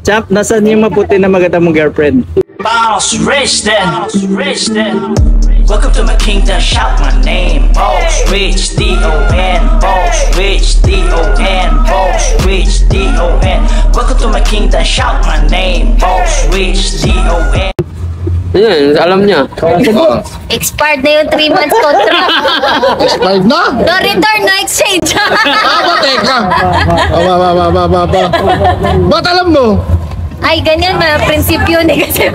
Champ, nasan yung maputi na maganda mong girlfriend? Boss Rich then. Welcome to my kingdom, shout my name. Boss Rich D-O-N. Boss Rich D-O-N. Boss Rich D-O-N. Welcome to my kingdom, shout my name. Boss Rich D-O-N. Ayan, alam niya. Expired na yung 3 months contract. Expired na? No return, no exchange. Teka. Ba't alam mo? Ay, ganyan, mga prinsipyo ni kasi.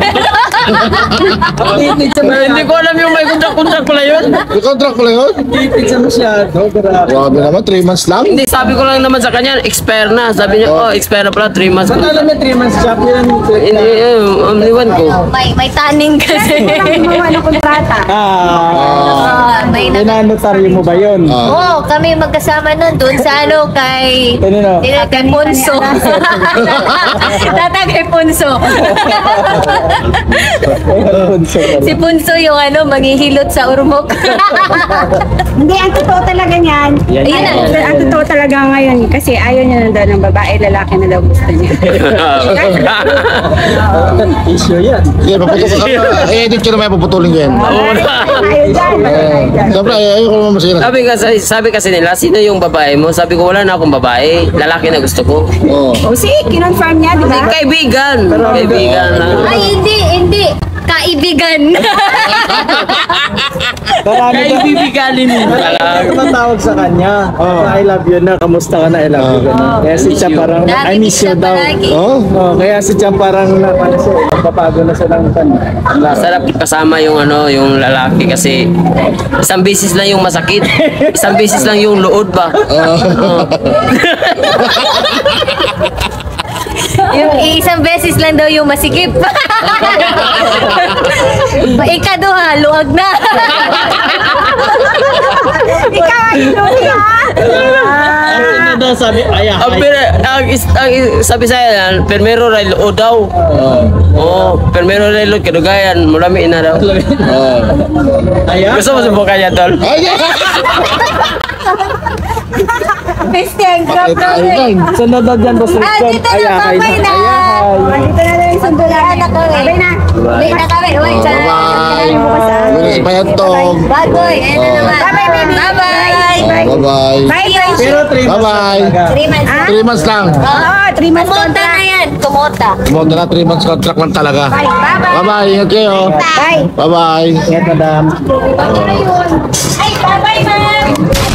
Hindi ko alam yung may contract pala yun. May contract pala yun? Tipid sa masyado, grabe. Grabe naman, 3 months lang. Hindi, sabi ko lang naman sa kanya, expire na. Sabi niya, oh, expire na pala, 3 months. Ba't alam niya 3 months job yun? Hindi, liwan ko. May taning kasi. May Inanotaryo mo ba yun? Oo, kami magkasama nun doon sa kay Kanino? kay Punso. Tata kay Punso. Si Punso yung manghihilot sa urmok. Hindi, ang totoo talaga niyan. Ayun na. Ang totoo talaga ngayon, kasi ayaw niya na daw ng babae, lalaki na daw gusto niya. Issue yan. Sige, i-edit ko na may puputulin ko yan. Ayaw dyan. Siyempre, ayaw ko naman masira. Sabi kasi nila, sino yung babae mo? Sabi ko, wala na akong babae. Lalaki na gusto ko. Oo. O sige, kinonfirm niya, di ba? Kaibigan. Kaibigan lang. Ay, hindi. Kaibigan. Kaibiganin mo. Ano ka tawag sa kanya? I love you na, kamusta ka na, I love you. Ganun. Kaya si Champ parang, I miss you daw. Kaya si Champ parang napapago na siya ng Sarap kasama yung yung lalaki kasi isang beses lang yung masakit. Isang beses lang yung lood ba? Yung isang beses lang daw yung masikip. Ikaduha, luwag na. Ikaw ang inuwi, ha? sabi, Sabi sa'yo, permero ray lood daw. Permero ray lood, kadugayan, marami na daw. Gusto mo subukan yan, tol? Christian, crop namin. Sunod na dyan, boss Richard. Dito na, babay na. Dito na lang yung sundo namin. Babay na. Babay na kami. Bye-bye. Lunes pa yan, Tog. Bagoy, ayun na naman. Bye-bye, baby. Bye-bye. Bye-bye. Bye, guys. Pero 3 months Bye-bye. talaga. 3 months. 3 months lang. Oo, 3 months Kumota contract. na yan. Kumota. Kumonta na 3 months contract lang talaga. Bye-bye. Bye-bye. Ingat kayo. Bye. Bye-bye. Ingat, madam. Ay, bye-bye, ma'am.